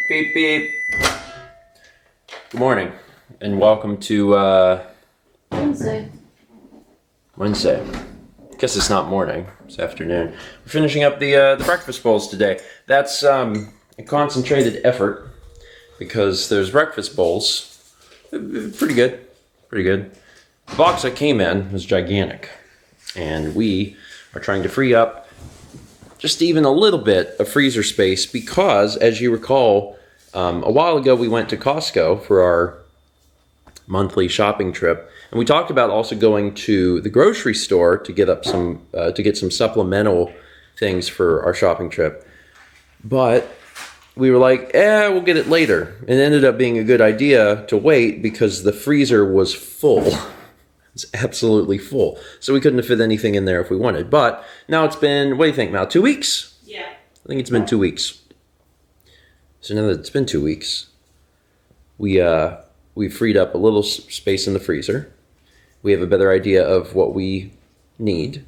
Beep, beep. Good morning, and welcome to Wednesday. Wednesday. Guess it's not morning, it's afternoon. We're finishing up the breakfast bowls today. That's a concentrated effort because there's breakfast bowls. Pretty good, pretty good. The box that came in was gigantic, and we are trying to free up just even a little bit of freezer space because, as you recall, a while ago we went to Costco for our monthly shopping trip, and we talked about also going to the grocery store to get some supplemental things for our shopping trip. But we were like, we'll get it later. And it ended up being a good idea to wait because the freezer was full. It's absolutely full. So we couldn't have fit anything in there if we wanted. But now it's been, what do you think, Mal? 2 weeks? Yeah. I think it's been 2 weeks. So now that it's been 2 weeks, we freed up a little space in the freezer. We have a better idea of what we need.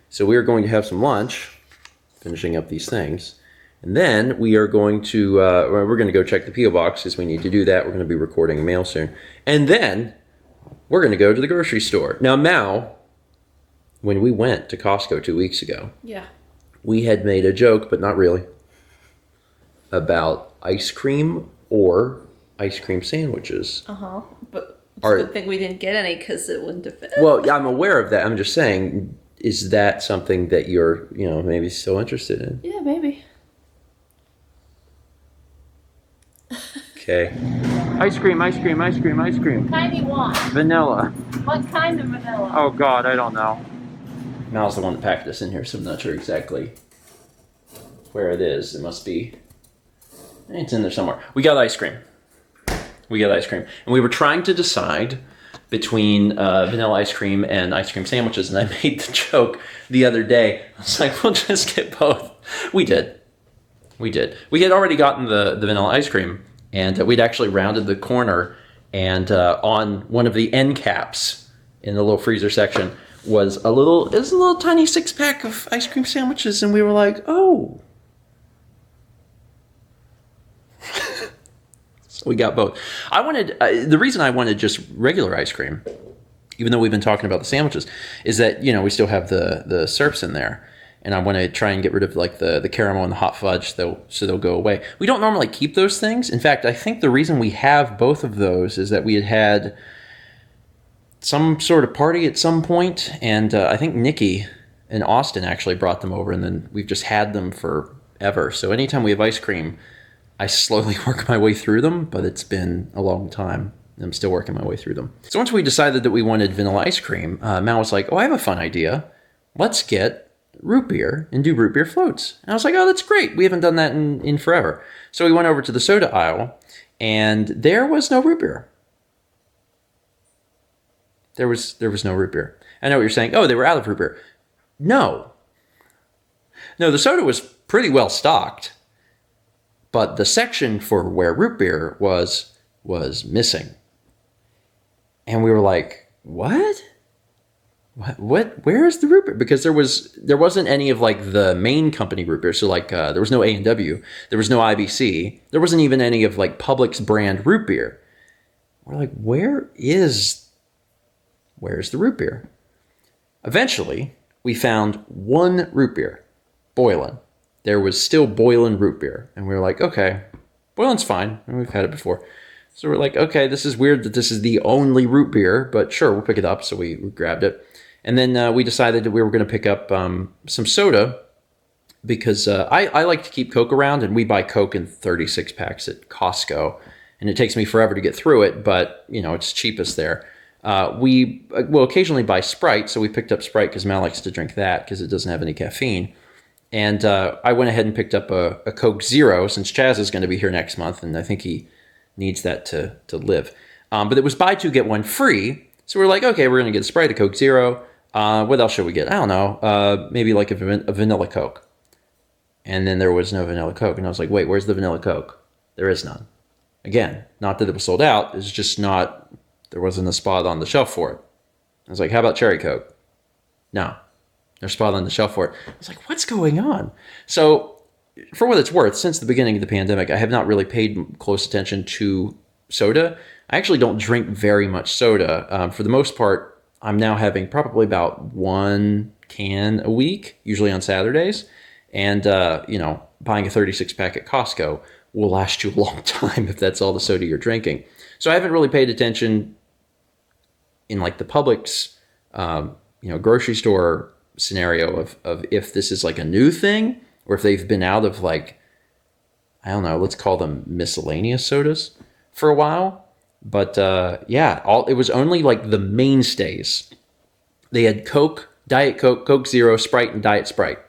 So we are going to have some lunch, finishing up these things. And then we are going to, we're going to go check the P.O. box because we need to do that. We're going to be recording mail soon. And then we're going to go to the grocery store. Now, Mal, when we went to Costco 2 weeks ago, we had made a joke, but not really, about ice cream or ice cream sandwiches. But it's a good thing we didn't get any because it wouldn't have fit. Well, yeah, I'm aware of that. I'm just saying, is that something that you're, maybe still interested in? Yeah, maybe. Okay. Ice cream, ice cream, ice cream, ice cream. What kind do you want? Vanilla. What kind of vanilla? Oh, God, I don't know. Mal's the one that packed this in here, so I'm not sure exactly where it is. It must be... It's in there somewhere. We got ice cream. And we were trying to decide between vanilla ice cream and ice cream sandwiches, and I made the joke the other day. I was like, we'll just get both. We did. We had already gotten the vanilla ice cream, and we'd actually rounded the corner, and on one of the end caps in the little freezer section was a little tiny 6-pack of ice cream sandwiches, and we were like, oh. So we got both. The reason I wanted just regular ice cream, even though we've been talking about the sandwiches, is that, we still have the syrups in there. And I want to try and get rid of like the caramel and the hot fudge so they'll go away. We don't normally keep those things. In fact, I think the reason we have both of those is that we had some sort of party at some point, and I think Nikki and Austin actually brought them over, and then we've just had them forever. So anytime we have ice cream, I slowly work my way through them, but it's been a long time. I'm still working my way through them. So once we decided that we wanted vanilla ice cream, Mal was like, I have a fun idea. Let's get root beer and do root beer floats. And I was like, that's great. We haven't done that in forever. So we went over to the soda aisle, and there was no root beer. There was no root beer. I know what you're saying. Oh, they were out of root beer. No, the soda was pretty well stocked, but the section for where root beer was missing. And we were like, what? What? Where is the root beer? Because there wasn't any of like the main company root beer. So like there was no A&W, there was no IBC, there wasn't even any of like Publix brand root beer. We're like, where's the root beer? Eventually, we found one root beer, Boylan. There was still Boylan root beer, and we were like, okay, Boylan's fine, and we've had it before. So we're like, okay, this is weird that this is the only root beer, but sure, we'll pick it up. So we grabbed it. And then we decided that we were going to pick up some soda because I like to keep Coke around, and we buy Coke in 36 packs at Costco. And it takes me forever to get through it, but, it's cheapest there. We will occasionally buy Sprite, so we picked up Sprite because Mal likes to drink that because it doesn't have any caffeine. And I went ahead and picked up a Coke Zero since Chaz is going to be here next month, and I think he needs that to live. But it was buy two, get one free. So we're like, okay, we're going to get a Sprite, a Coke Zero. What else should we get? I don't know. Maybe like a vanilla Coke. And then there was no vanilla Coke. And I was like, wait, where's the vanilla Coke? There is none. Again, not that it was sold out. It's just there wasn't a spot on the shelf for it. I was like, how about cherry Coke? No. There's a spot on the shelf for it. I was like, what's going on? So for what it's worth, since the beginning of the pandemic, I have not really paid close attention to soda. I actually don't drink very much soda. For the most part, I'm now having probably about 1 can a week, usually on Saturdays. And, buying a 36 pack at Costco will last you a long time if that's all the soda you're drinking. So I haven't really paid attention in like the Publix, grocery store scenario of if this is like a new thing or if they've been out of like, I don't know, let's call them miscellaneous sodas for a while. But it was only like the mainstays. They had Coke, Diet Coke, Coke Zero, Sprite, and Diet Sprite.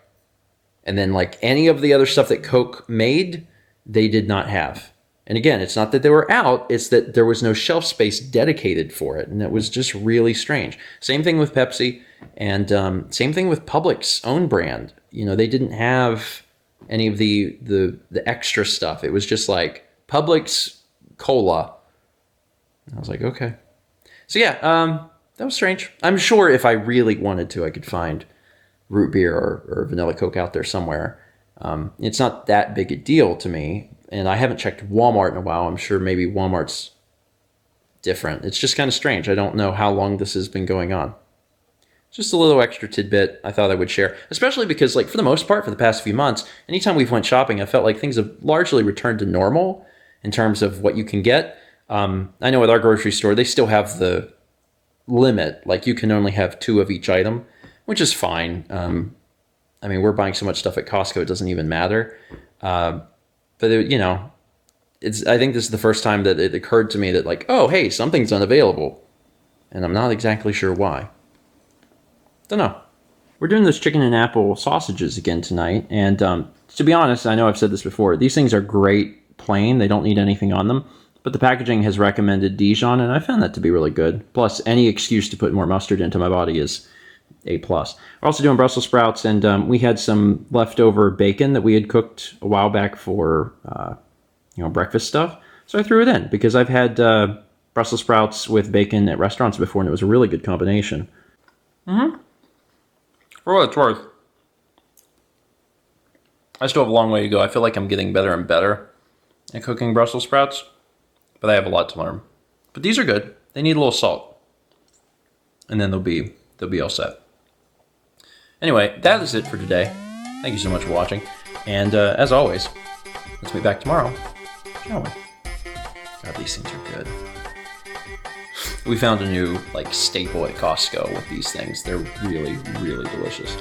And then like any of the other stuff that Coke made, they did not have. And again, it's not that they were out, it's that there was no shelf space dedicated for it. And it was just really strange. Same thing with Pepsi, and same thing with Publix's own brand. They didn't have any of the extra stuff. It was just like Publix Cola. I was like, okay. So yeah, that was strange. I'm sure if I really wanted to, I could find root beer or vanilla Coke out there somewhere. It's not that big a deal to me, and I haven't checked Walmart in a while. I'm sure maybe Walmart's different. It's just kind of strange. I don't know how long this has been going on. Just a little extra tidbit I thought I would share, especially because, like, for the most part, for the past few months, anytime we've went shopping, I felt like things have largely returned to normal in terms of what you can get. I know with our grocery store, they still have the limit, like you can only have 2 of each item, which is fine. We're buying so much stuff at Costco, it doesn't even matter. But I think this is the first time that it occurred to me that like, oh, hey, something's unavailable. And I'm not exactly sure why. Don't know. We're doing those chicken and apple sausages again tonight. And to be honest, I know I've said this before, these things are great plain. They don't need anything on them. But the packaging has recommended Dijon, and I found that to be really good. Plus, any excuse to put more mustard into my body is A+. We're also doing Brussels sprouts, and we had some leftover bacon that we had cooked a while back for breakfast stuff. So I threw it in because I've had Brussels sprouts with bacon at restaurants before, and it was a really good combination. For what it's worth, I still have a long way to go. I feel like I'm getting better and better at cooking Brussels sprouts, but I have a lot to learn. But these are good. They need a little salt, and then they'll be all set. Anyway, that is it for today. Thank you so much for watching. And as always, let's meet back tomorrow, shall we? God, these things are good. We found a new staple at Costco with these things. They're really, really delicious.